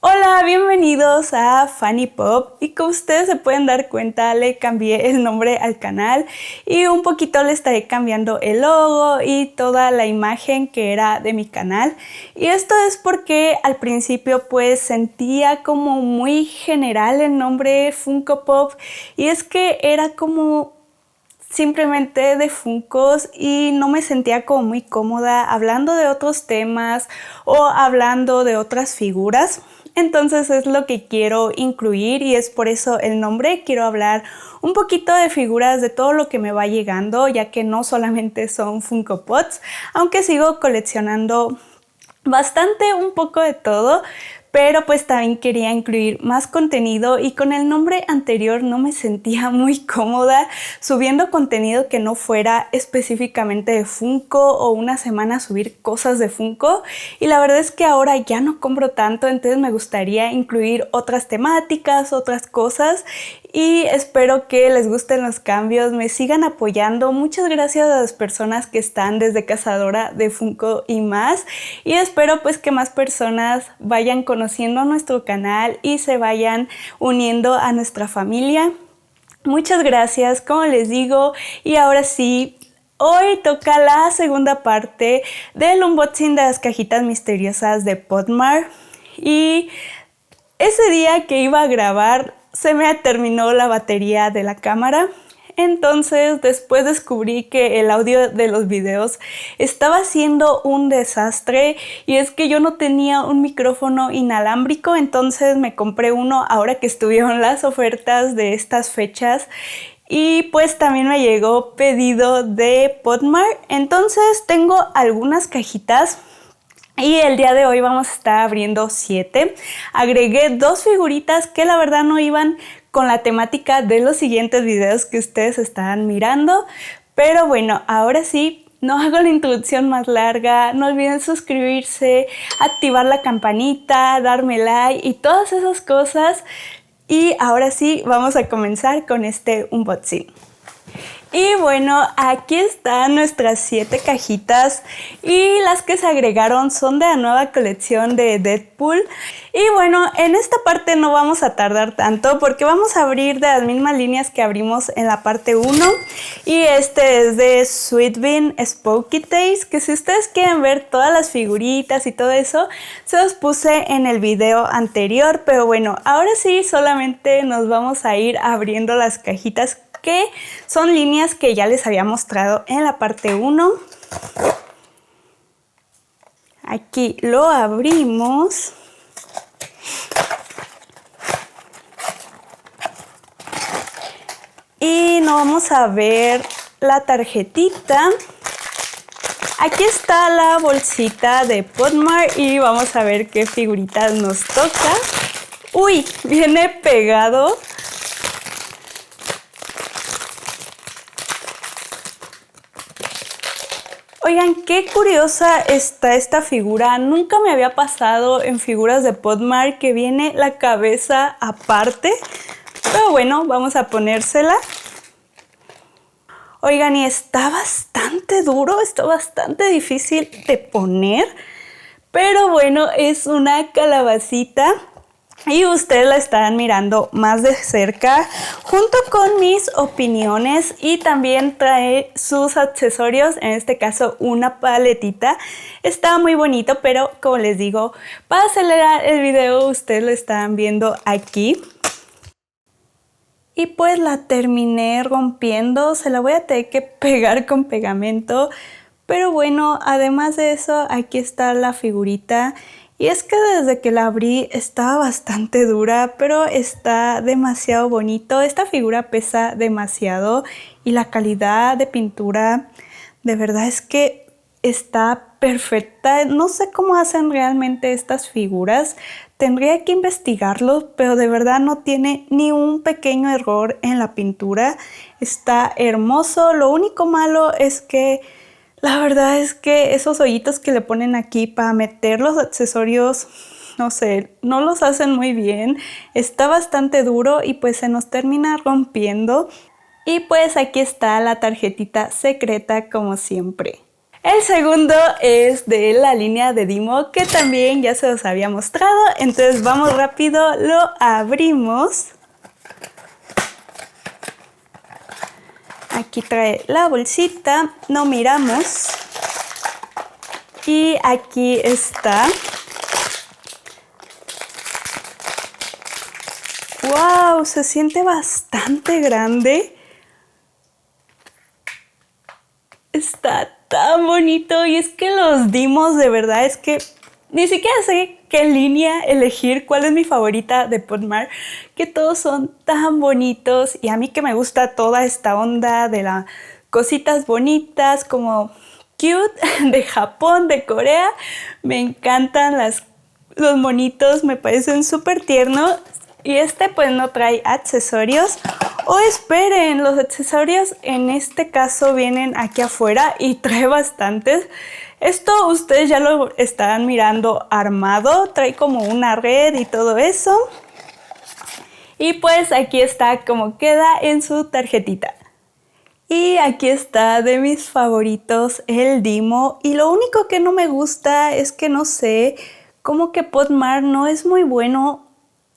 Hola, bienvenidos a Fanny Pop y como ustedes se pueden dar cuenta le cambié el nombre al canal y un poquito le estaré cambiando el logo y toda la imagen que era de mi canal. Y esto es porque al principio pues sentía como muy general el nombre Funko Pop y es que era como simplemente de Funkos y no me sentía como muy cómoda hablando de otros temas o hablando de otras figuras. Entonces es lo que quiero incluir y es por eso el nombre. Quiero hablar un poquito de figuras, de todo lo que me va llegando, ya que no solamente son Funko Pops, aunque sigo coleccionando bastante, un poco de todo, pero pues también quería incluir más contenido y con el nombre anterior no me sentía muy cómoda subiendo contenido que no fuera específicamente de Funko o una semana subir cosas de Funko, y la verdad es que ahora ya no compro tanto, entonces me gustaría incluir otras temáticas, otras cosas, y espero que les gusten los cambios, me sigan apoyando. Muchas gracias a las personas que están desde Cazadora de Funko y más, y espero pues que más personas vayan conociendo nuestro canal y se vayan uniendo a nuestra familia. Muchas gracias, como les digo, y ahora sí, hoy toca la segunda parte del unboxing de las cajitas misteriosas de Podmar. Y ese día que iba a grabar se me terminó la batería de la cámara. Entonces después descubrí que el audio de los videos estaba siendo un desastre y es que yo no tenía un micrófono inalámbrico, entonces me compré uno ahora que estuvieron las ofertas de estas fechas. Y pues también me llegó pedido de Podmar, entonces tengo algunas cajitas. Y el día de hoy vamos a estar abriendo 7. Agregué 2 figuritas que la verdad no iban con la temática de los siguientes videos que ustedes estarán mirando. Pero bueno, ahora sí, no hago la introducción más larga. No olviden suscribirse, activar la campanita, darme like y todas esas cosas. Y ahora sí, vamos a comenzar con este unboxing. Y bueno, aquí están nuestras 7 cajitas y las que se agregaron son de la nueva colección de Deadpool. Y bueno, en esta parte no vamos a tardar tanto porque vamos a abrir de las mismas líneas que abrimos en la parte 1. Y este es de Sweet Bean Spooky Taste, que si ustedes quieren ver todas las figuritas y todo eso, se los puse en el video anterior. Pero bueno, ahora sí solamente nos vamos a ir abriendo las cajitas, que son líneas que ya les había mostrado en la parte 1. Aquí lo abrimos. Y nos vamos a ver la tarjetita. Aquí está la bolsita de Podmar y vamos a ver qué figuritas nos toca. ¡Uy! Viene pegado. Oigan, qué curiosa está esta figura. Nunca me había pasado en figuras de Podmar que viene la cabeza aparte. Pero bueno, vamos a ponérsela. Oigan, y está bastante duro, está bastante difícil de poner. Pero bueno, es una calabacita. Y ustedes la estarán mirando más de cerca junto con mis opiniones, y también trae sus accesorios, en este caso una paletita. Está muy bonito, pero como les digo, para acelerar el video ustedes lo están viendo aquí. Y pues la terminé rompiendo, se la voy a tener que pegar con pegamento. Pero bueno, además de eso, aquí está la figurita. Y es que desde que la abrí estaba bastante dura, pero está demasiado bonito. Esta figura pesa demasiado y la calidad de pintura de verdad es que está perfecta. No sé cómo hacen realmente estas figuras. Tendría que investigarlo, pero de verdad no tiene ni un pequeño error en la pintura. Está hermoso. Lo único malo es que la verdad es que esos hoyitos que le ponen aquí para meter los accesorios, no sé, no los hacen muy bien. Está bastante duro y pues se nos termina rompiendo. Y pues aquí está la tarjetita secreta como siempre. El segundo es de la línea de Dimo, que también ya se los había mostrado. Entonces vamos rápido, lo abrimos. Aquí trae la bolsita, no miramos. Y aquí está. ¡Wow! Se siente bastante grande. Está tan bonito y es que los Dimos de verdad es que ni siquiera sé qué línea elegir, cuál es mi favorita de Podmar, que todos son tan bonitos y a mí que me gusta toda esta onda de las cositas bonitas como cute de Japón, de Corea, me encantan los monitos, me parecen súper tiernos y este pues no trae accesorios. Oh, esperen, los accesorios en este caso vienen aquí afuera y trae bastantes. Esto ustedes ya lo estarán mirando armado, trae como una red y todo eso. Y pues aquí está como queda en su tarjetita. Y aquí está de mis favoritos el Dimo. Y lo único que no me gusta es que no sé, como que Podmar no es muy bueno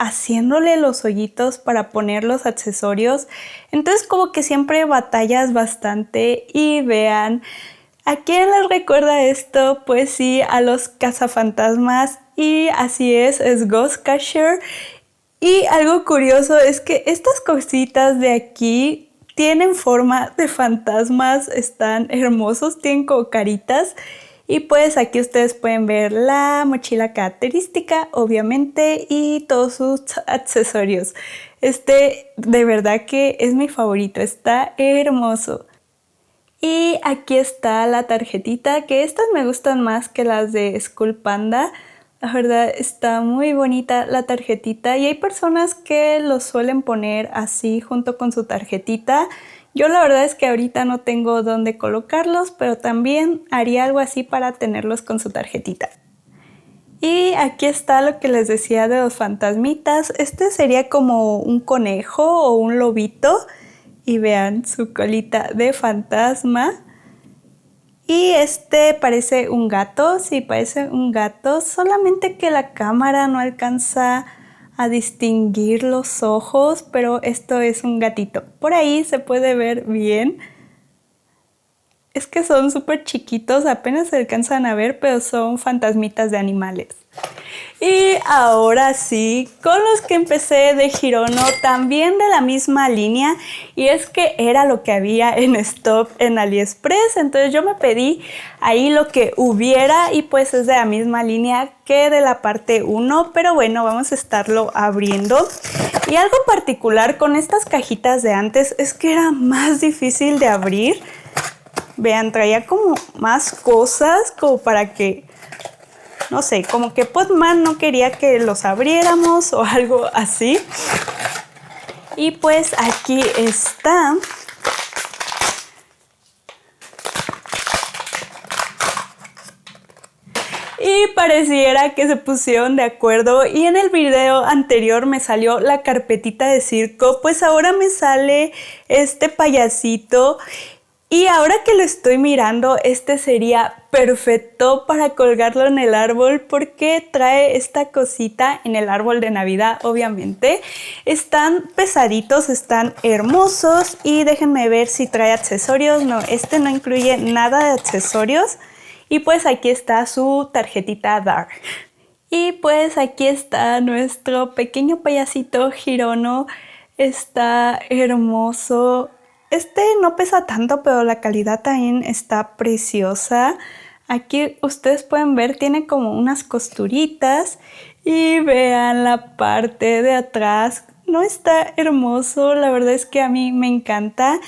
haciéndole los hoyitos para poner los accesorios. Entonces como que siempre batallas bastante y vean, ¿a quién les recuerda esto? Pues sí, a los cazafantasmas y así es Ghost Catcher. Y algo curioso es que estas cositas de aquí tienen forma de fantasmas, están hermosos, tienen como caritas. Y pues aquí ustedes pueden ver la mochila característica, obviamente, y todos sus accesorios. Este de verdad que es mi favorito, está hermoso. Y aquí está la tarjetita, que estas me gustan más que las de School Panda. La verdad está muy bonita la tarjetita y hay personas que los suelen poner así junto con su tarjetita. Yo la verdad es que ahorita no tengo dónde colocarlos, pero también haría algo así para tenerlos con su tarjetita. Y aquí está lo que les decía de los fantasmitas. Este sería como un conejo o un lobito. Y vean su colita de fantasma. Y este parece un gato, sí, parece un gato, solamente que la cámara no alcanza a distinguir los ojos, pero esto es un gatito. Por ahí se puede ver bien. Es que son súper chiquitos, apenas se alcanzan a ver, pero son fantasmitas de animales. Y ahora sí, con los que empecé de Hirono, también de la misma línea, y es que era lo que había en stock en AliExpress, entonces yo me pedí ahí lo que hubiera y pues es de la misma línea que de la parte 1, pero bueno, vamos a estarlo abriendo. Y algo particular con estas cajitas de antes es que era más difícil de abrir. Vean, traía como más cosas como para que, no sé, como que Podmar no quería que los abriéramos o algo así. Y pues aquí está. Y pareciera que se pusieron de acuerdo y en el video anterior me salió la carpetita de circo, pues ahora me sale este payasito. Y ahora que lo estoy mirando, este sería perfecto para colgarlo en el árbol porque trae esta cosita en el árbol de Navidad, obviamente. Están pesaditos, están hermosos y déjenme ver si trae accesorios. No, este no incluye nada de accesorios. Y pues aquí está su tarjetita Dark. Y pues aquí está nuestro pequeño payasito Hirono. Está hermoso. Este no pesa tanto, pero la calidad también está preciosa. Aquí ustedes pueden ver, tiene como unas costuritas. Y vean la parte de atrás. No está hermoso, la verdad es que a mí me encanta.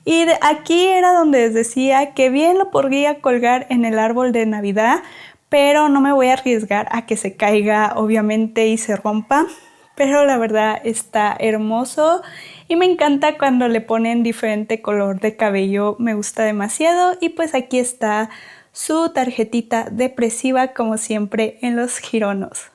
Y aquí era donde les decía que bien lo podría colgar en el árbol de Navidad, pero no me voy a arriesgar a que se caiga, obviamente, y se rompa. Pero la verdad está hermoso y me encanta cuando le ponen diferente color de cabello, me gusta demasiado. Y pues aquí está su tarjetita depresiva como siempre en los Hironos.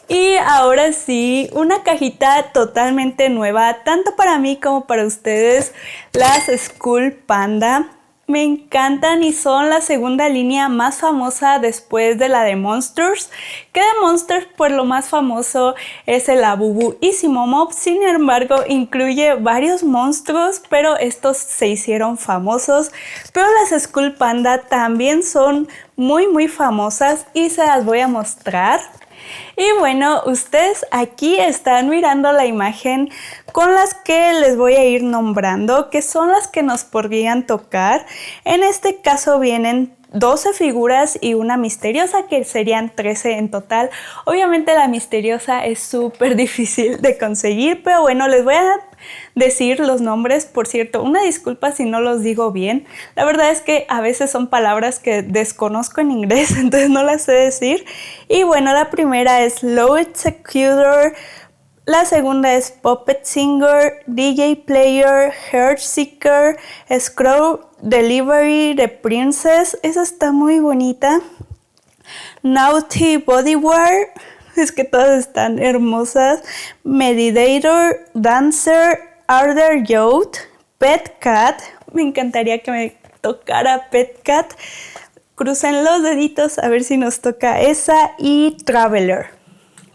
Y ahora sí, una cajita totalmente nueva, tanto para mí como para ustedes, las School Panda. Me encantan y son la segunda línea más famosa después de la de Monsters, que de Monsters pues lo más famoso es el Labubu Easy Mob. Sin embargo incluye varios monstruos, pero estos se hicieron famosos. Pero las School Panda también son muy famosas y se las voy a mostrar. Y bueno, ustedes aquí están mirando la imagen con las que les voy a ir nombrando, que son las que nos podrían tocar. En este caso vienen 12 figuras y una misteriosa, que serían 13 en total. Obviamente la misteriosa es súper difícil de conseguir, pero bueno, les voy a decir los nombres. Por cierto, una disculpa si no los digo bien. La verdad es que a veces son palabras que desconozco en inglés, entonces no las sé decir. Y bueno, la primera es Low Executor, la segunda es Puppet Singer, DJ Player, Heartseeker, Scroll Delivery de Princess, esa está muy bonita. Naughty Bodywear, es que todas están hermosas. Meditator, Dancer, Ardor Youth, Pet Cat, me encantaría que me tocara Pet Cat. Crucen los deditos a ver si nos toca esa. Y Traveler.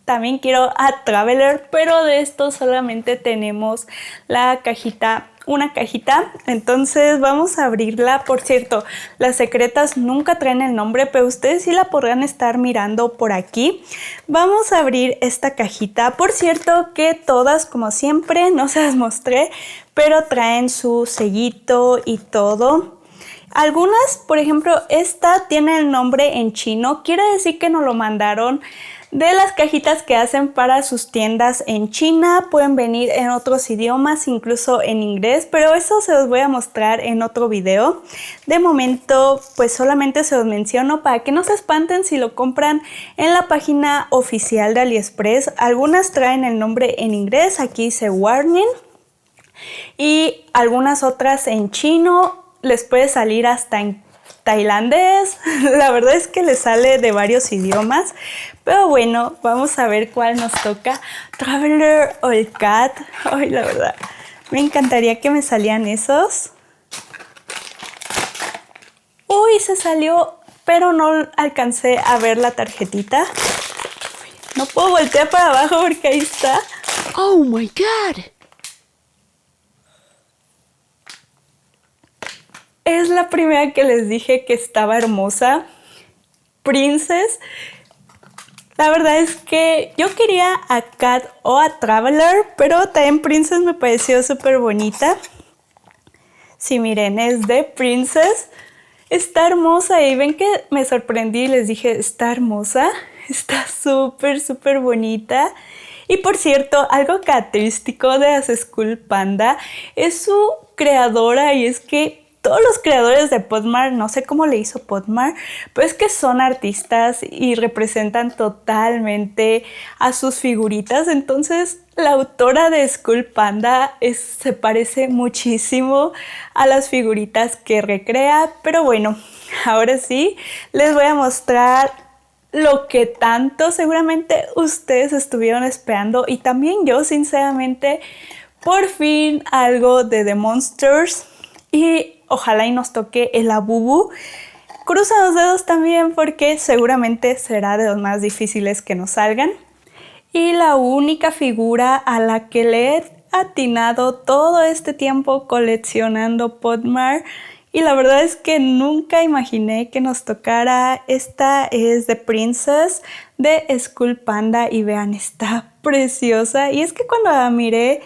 También quiero a Traveler, pero de esto solamente tenemos la cajita, una cajita. Entonces vamos a abrirla. Por cierto, las secretas nunca traen el nombre, pero ustedes sí la podrán estar mirando por aquí. Vamos a abrir esta cajita. Por cierto que todas, como siempre, no se las mostré, pero traen su sellito y todo. Algunas, por ejemplo, esta tiene el nombre en chino. Quiere decir que nos lo mandaron de las cajitas que hacen para sus tiendas en China. Pueden venir en otros idiomas, incluso en inglés, pero eso se los voy a mostrar en otro video. De momento, pues solamente se los menciono para que no se espanten si lo compran en la página oficial de AliExpress. Algunas traen el nombre en inglés, aquí dice Warning, y algunas otras en chino. Les puede salir hasta en tailandés. La verdad es que les sale de varios idiomas. Pero bueno, vamos a ver cuál nos toca. Traveler o el Cat. Ay, la verdad, me encantaría que me salían esos. Uy, se salió, pero no alcancé a ver la tarjetita. No puedo voltear para abajo porque ahí está. Oh my God. Es la primera que les dije que estaba hermosa. Princess. La verdad es que yo quería a Cat o a Traveler, pero también Princess me pareció súper bonita. Sí, miren, es de Princess. Está hermosa y ven que me sorprendí y les dije, está hermosa. Está súper bonita. Y por cierto, algo característico de las School Panda es su creadora, y es que todos los creadores de Podmart, no sé cómo le hizo Podmart, pero es que son artistas y representan totalmente a sus figuritas. Entonces la autora de School Panda se parece muchísimo a las figuritas que recrea. Pero bueno, ahora sí les voy a mostrar lo que tanto seguramente ustedes estuvieron esperando, y también yo, sinceramente. Por fin algo de The Monsters, y ojalá y nos toque el Labubu. Cruza los dedos también porque seguramente será de los más difíciles que nos salgan. Y la única figura a la que le he atinado todo este tiempo coleccionando Podmart, y la verdad es que nunca imaginé que nos tocara. Esta es de Princess de School Panda y vean, está preciosa. Y es que cuando la miré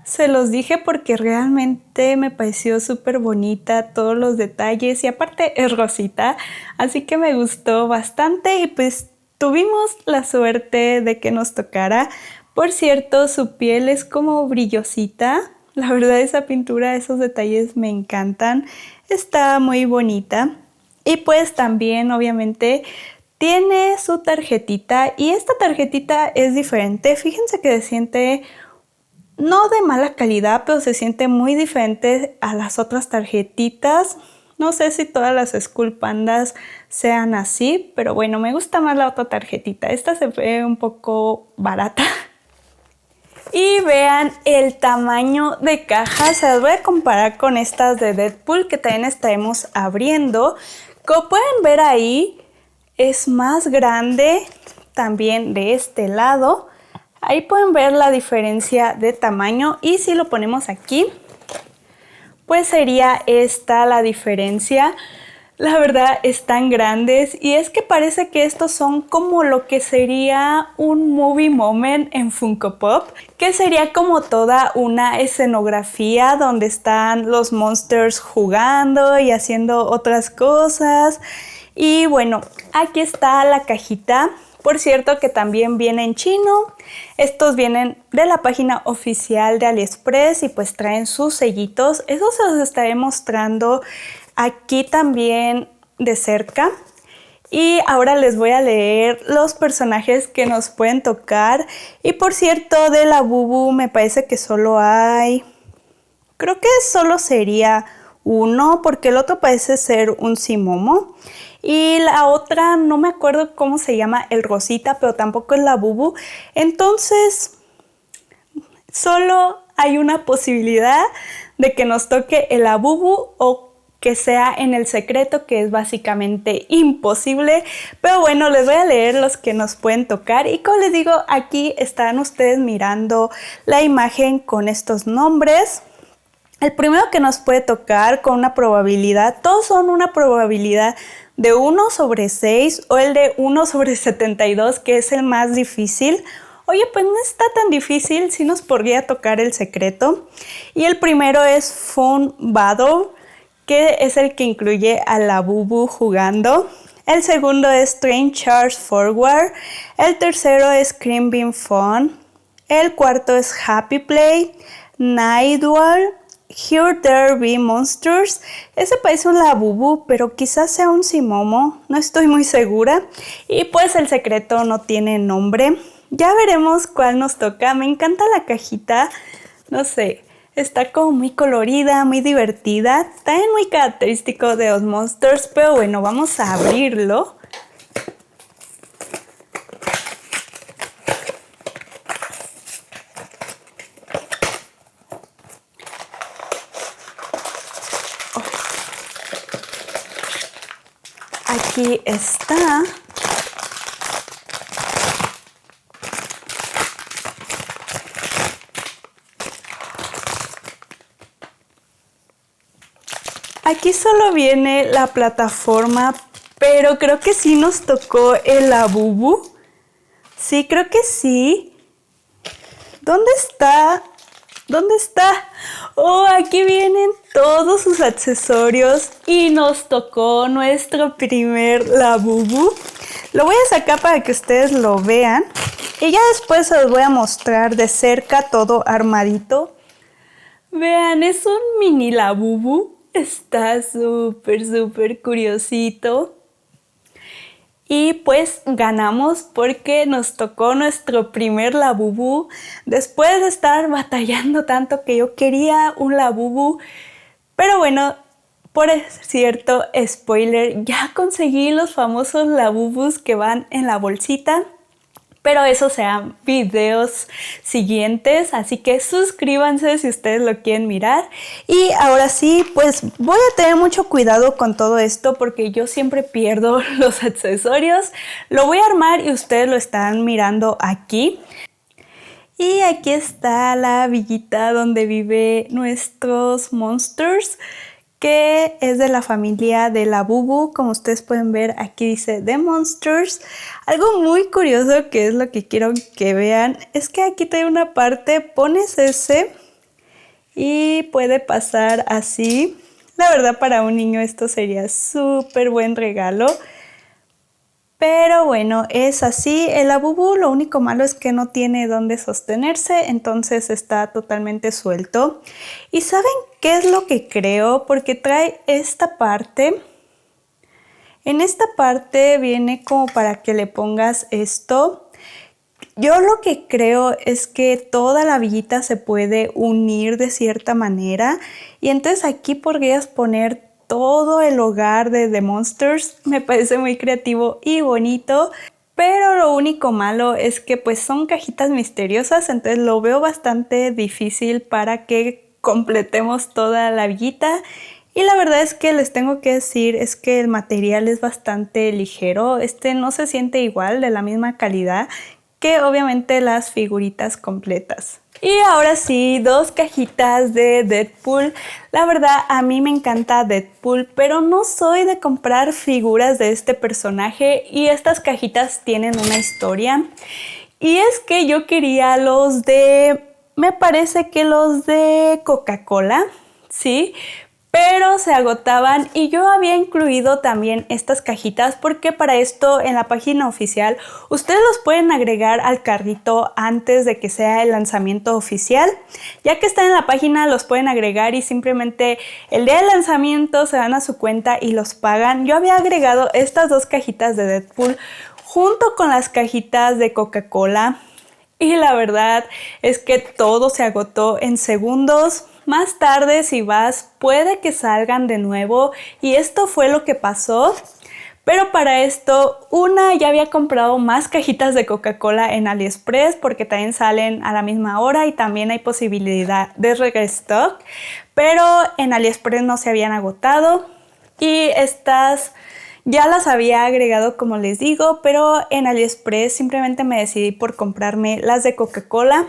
se los dije porque realmente me pareció súper bonita, todos los detalles, y aparte es rosita, así que me gustó bastante. Y pues tuvimos la suerte de que nos tocara. Por cierto, su piel es como brillosita. La verdad, esa pintura, esos detalles me encantan. Está muy bonita. Y pues también obviamente tiene su tarjetita, y esta tarjetita es diferente. Fíjense que se siente no de mala calidad, pero se siente muy diferente a las otras tarjetitas. No sé si todas las School Pandas sean así, pero bueno, me gusta más la otra tarjetita. Esta se ve un poco barata. Y vean el tamaño de caja, se las voy a comparar con estas de Deadpool que también estaremos abriendo. Como pueden ver ahí, es más grande también de este lado. Ahí pueden ver la diferencia de tamaño y si lo ponemos aquí, pues sería esta la diferencia. La verdad están grandes y es que parece que estos son como lo que sería un movie moment en Funko Pop, que sería como toda una escenografía donde están los monsters jugando y haciendo otras cosas. Y bueno, aquí está la cajita. Por cierto que también viene en chino. Estos vienen de la página oficial de AliExpress y pues traen sus sellitos. Eso se los estaré mostrando aquí también de cerca. Y ahora les voy a leer los personajes que nos pueden tocar. Y por cierto, de la Bubu me parece que solo hay... Creo que solo sería uno, porque el otro parece ser un Simomo. Y la otra, no me acuerdo cómo se llama, el Rosita, pero tampoco es la Bubu. Entonces, solo hay una posibilidad de que nos toque el Labubu o que sea en el secreto, que es básicamente imposible. Pero bueno, les voy a leer los que nos pueden tocar. Y como les digo, aquí están ustedes mirando la imagen con estos nombres. El primero que nos puede tocar con una probabilidad, todos son una probabilidad de 1 sobre 6 o el de 1 sobre 72, que es el más difícil. Oye, pues no está tan difícil, sí nos podría tocar el secreto. Y el primero es Fun Battle, que es el que incluye a la Bubu jugando. El segundo es Train Charge Forward. El tercero es Cream Bean Fun. El cuarto es Happy Play. Night Duel. Here There Be Monsters. Ese parece un Labubu, pero quizás sea un Simomo, no estoy muy segura. Y pues el secreto no tiene nombre. Ya veremos cuál nos toca. Me encanta la cajita, no sé, está como muy colorida, muy divertida. También muy característico de los Monsters, pero bueno, vamos a abrirlo. Aquí está. Aquí solo viene la plataforma, pero creo que sí nos tocó el Labubu. Sí, creo que sí. ¿Dónde está? ¿Dónde está? Oh, aquí vienen todos sus accesorios y nos tocó nuestro primer Labubu. Lo voy a sacar para que ustedes lo vean y ya después se los voy a mostrar de cerca todo armadito. Vean, es un mini Labubu. Está súper curiosito. Y pues ganamos porque nos tocó nuestro primer Labubu. Después de estar batallando tanto que yo quería un Labubu. Pero bueno, por cierto, spoiler, ya conseguí los famosos Labubus que van en la bolsita. Pero eso serán videos siguientes, así que suscríbanse si ustedes lo quieren mirar. Y ahora sí, pues voy a tener mucho cuidado con todo esto porque yo siempre pierdo los accesorios. Lo voy a armar y ustedes lo están mirando aquí. Y aquí está la villita donde vive nuestros monsters, que es de la familia de la Bubu. Como ustedes pueden ver, aquí dice The Monsters. Algo muy curioso, que es lo que quiero que vean, es que aquí trae una parte, pones ese y puede pasar así. La verdad, para un niño esto sería súper buen regalo. Pero bueno, es así. El Labubu, lo único malo es que no tiene dónde sostenerse, entonces está totalmente suelto. ¿Y saben qué es lo que creo? Porque trae esta parte. En esta parte viene como para que le pongas esto. Yo lo que creo es que toda la villita se puede unir de cierta manera. Y entonces aquí podrías poner todo el hogar de The Monsters. Me parece muy creativo y bonito. pero lo único malo es que pues son cajitas misteriosas, entonces lo veo bastante difícil para que completemos toda la villita. Y la verdad es que les tengo que decir es que el material es bastante ligero, no se siente igual, de la misma calidad que obviamente las figuritas completas. Y ahora sí, 2 cajitas de Deadpool. La verdad, a mí me encanta Deadpool, pero no soy de comprar figuras de este personaje y estas cajitas tienen una historia. Y es que yo quería me parece que los de Coca-Cola, ¿sí? Pero se agotaban y yo había incluido también estas cajitas porque para esto en la página oficial ustedes los pueden agregar al carrito antes de que sea el lanzamiento oficial. Ya que están en la página los pueden agregar y simplemente el día del lanzamiento se van a su cuenta y los pagan. Yo había agregado estas 2 cajitas de Deadpool junto con las cajitas de Coca-Cola y la verdad es que todo se agotó en segundos. Más tarde, si vas, puede que salgan de nuevo y esto fue lo que pasó. Pero para esto, ya había comprado más cajitas de Coca-Cola en AliExpress porque también salen a la misma hora y también hay posibilidad de restock. Pero en AliExpress no se habían agotado y estas ya las había agregado como les digo, pero en AliExpress simplemente me decidí por comprarme las de Coca-Cola.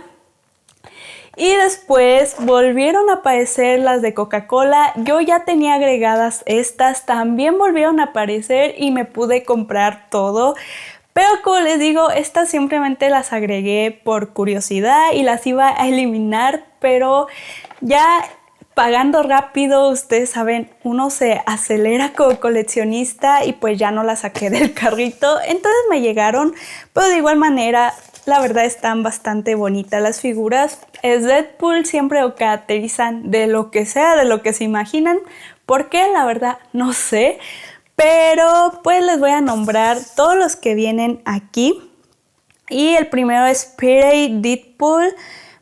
Y después volvieron a aparecer las de Coca-Cola. Yo ya tenía agregadas estas, también volvieron a aparecer y me pude comprar todo. Pero como les digo, estas simplemente las agregué por curiosidad y las iba a eliminar, pero ya pagando rápido, ustedes saben, uno se acelera como coleccionista y pues ya no las saqué del carrito. Entonces me llegaron, pero de igual manera la verdad están bastante bonitas las figuras. Es Deadpool, siempre lo caracterizan de lo que sea, de lo que se imaginan. ¿Por qué? La verdad no sé. Pero pues les voy a nombrar todos los que vienen aquí. Y el primero es Spirit Deadpool,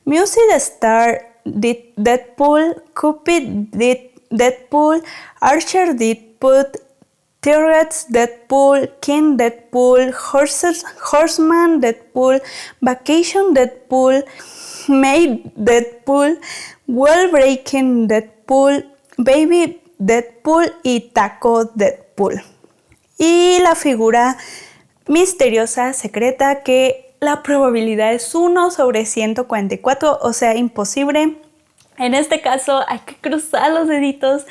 Music Star Deadpool, Cupid Deadpool, Archer Deadpool, T-Rex Deadpool, King Deadpool, Horseman Deadpool, Vacation Deadpool, Maid Deadpool, Wallbreaking Deadpool, Baby Deadpool y Taco Deadpool. Y la figura misteriosa secreta que la probabilidad es 1 sobre 144, o sea, imposible. En este caso hay que cruzar los deditos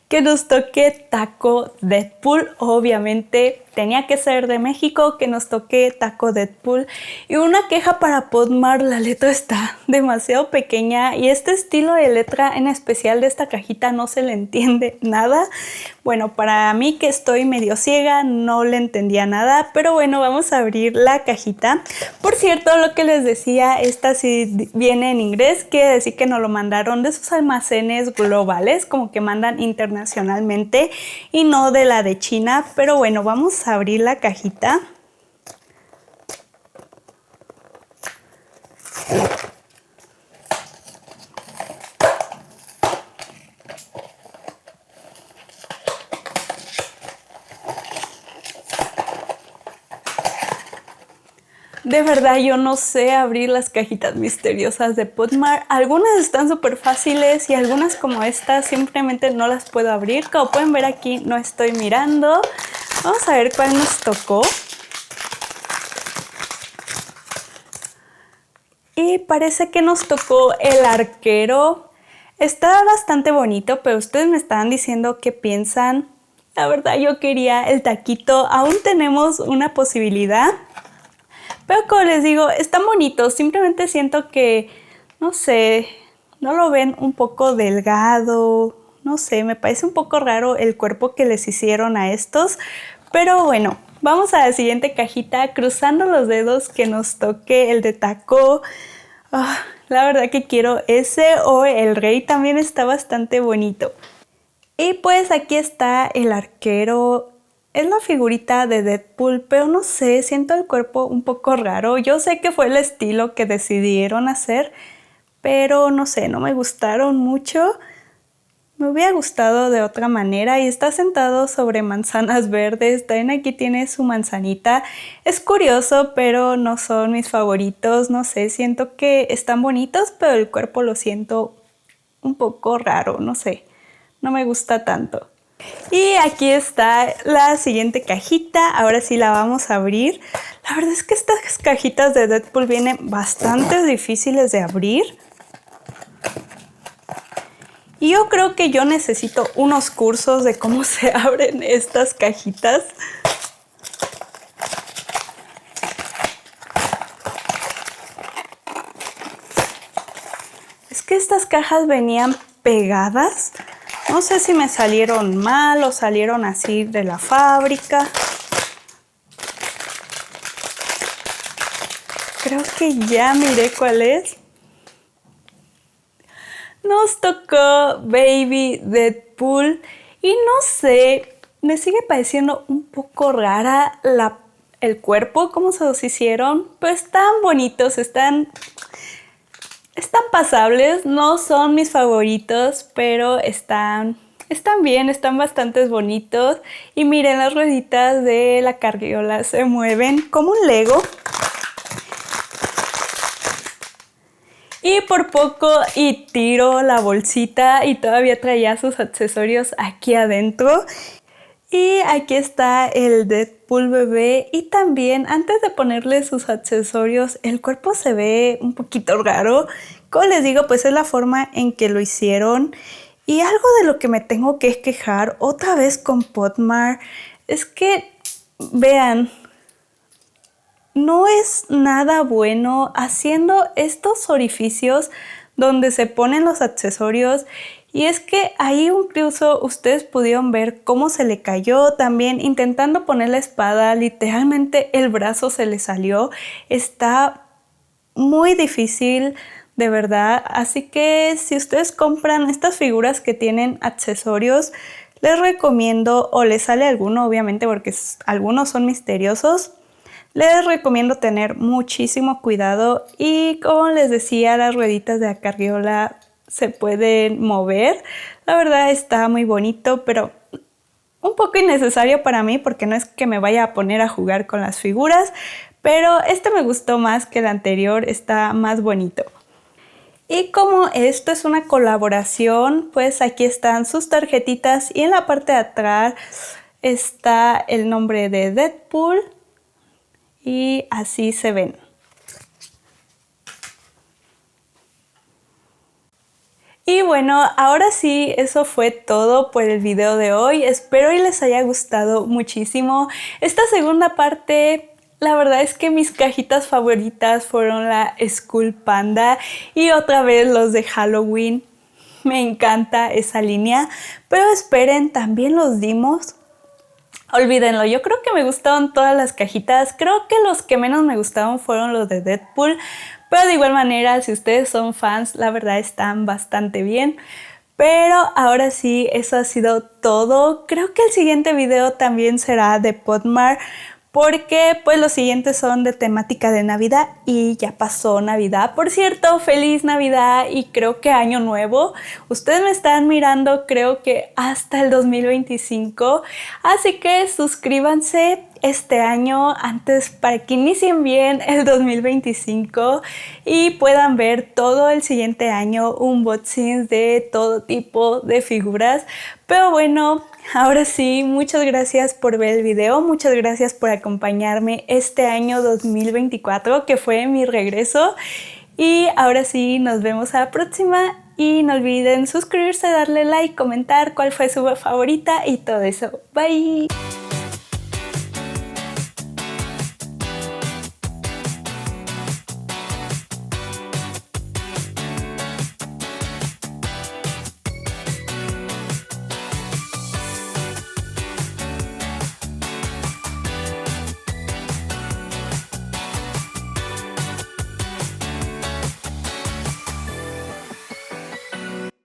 que nos toque Taco Deadpool. Obviamente tenía que ser de México, que nos toque Taco Deadpool. Y una queja para Podmar, la letra está demasiado pequeña y este estilo de letra en especial de esta cajita no se le entiende nada. Bueno, para mí que estoy medio ciega no le entendía nada, pero bueno, vamos a abrir la cajita. Por cierto, lo que les decía, esta sí viene en inglés, quiere decir que nos lo mandaron de esos almacenes globales, como que mandan internacionalmente y no de la de China. Pero bueno, vamos a abrir la cajita. De verdad yo no sé abrir las cajitas misteriosas de Podmar. Algunas están súper fáciles y algunas como esta simplemente no las puedo abrir. Como pueden ver aquí no estoy mirando. Vamos a ver cuál nos tocó. Y parece que nos tocó el arquero. Está bastante bonito, pero ustedes me estaban diciendo qué piensan. La verdad yo quería el taquito. Aún tenemos una posibilidad. Pero como les digo, están bonitos, simplemente siento que, no sé, no lo ven un poco delgado, no sé, me parece un poco raro el cuerpo que les hicieron a estos. Pero bueno, vamos a la siguiente cajita, cruzando los dedos que nos toque el de Taco. La verdad que quiero ese o el rey también está bastante bonito. Y pues aquí está el arquero. Es la figurita de Deadpool, pero no sé, siento el cuerpo un poco raro. Yo sé que fue el estilo que decidieron hacer, pero no sé, no me gustaron mucho. Me hubiera gustado de otra manera y está sentado sobre manzanas verdes. También aquí tiene su manzanita. Es curioso, pero no son mis favoritos. No sé, siento que están bonitos, pero el cuerpo lo siento un poco raro. No sé, no me gusta tanto. Y aquí está la siguiente cajita. Ahora sí la vamos a abrir. La verdad es que estas cajitas de Deadpool vienen bastante difíciles de abrir. Y yo creo que yo necesito unos cursos de cómo se abren estas cajitas. Es que estas cajas venían pegadas. No sé si me salieron mal o salieron así de la fábrica. Creo que ya miré cuál es. Nos tocó Baby Deadpool y no sé, me sigue pareciendo un poco rara el cuerpo, cómo se los hicieron, pero están bonitos, están pasables, no son mis favoritos, pero están bien, están bastante bonitos. Y miren, las rueditas de la carriola se mueven como un Lego. Y por poco y tiro la bolsita y todavía traía sus accesorios aquí adentro. Y aquí está el Deadpool bebé y también antes de ponerle sus accesorios el cuerpo se ve un poquito raro. Como les digo, pues es la forma en que lo hicieron. Y algo de lo que me tengo que quejar otra vez con Podmar es que, vean, no es nada bueno haciendo estos orificios donde se ponen los accesorios. Y es que ahí incluso ustedes pudieron ver cómo se le cayó. También intentando poner la espada, literalmente el brazo se le salió. Está muy difícil, de verdad. Así que si ustedes compran estas figuras que tienen accesorios, les recomiendo, o les sale alguno obviamente porque algunos son misteriosos, les recomiendo tener muchísimo cuidado. Y como les decía, las rueditas de la carriola se pueden mover. La verdad está muy bonito, pero un poco innecesario para mí porque no es que me vaya a poner a jugar con las figuras, pero este me gustó más que el anterior, está más bonito. Y como esto es una colaboración, pues aquí están sus tarjetitas y en la parte de atrás está el nombre de Deadpool y así se ven. Y bueno, ahora sí, eso fue todo por el video de hoy. Espero y les haya gustado muchísimo. Esta segunda parte, la verdad es que mis cajitas favoritas fueron la Skull Panda y otra vez los de Halloween. Me encanta esa línea, pero esperen, también los dimos. Olvídenlo, yo creo que me gustaron todas las cajitas. Creo que los que menos me gustaron fueron los de Deadpool. Pero de igual manera, si ustedes son fans, la verdad están bastante bien. Pero ahora sí, eso ha sido todo. Creo que el siguiente video también será de Podmar, porque pues los siguientes son de temática de Navidad y ya pasó Navidad. Por cierto, feliz Navidad y creo que Año Nuevo. Ustedes me están mirando creo que hasta el 2025, así que suscríbanse este año antes para que inicien bien el 2025 y puedan ver todo el siguiente año unboxings de todo tipo de figuras. Pero bueno, ahora sí, muchas gracias por ver el video, muchas gracias por acompañarme este año 2024 que fue mi regreso. Y ahora sí, nos vemos a la próxima y no olviden suscribirse, darle like, comentar cuál fue su favorita y todo eso. Bye.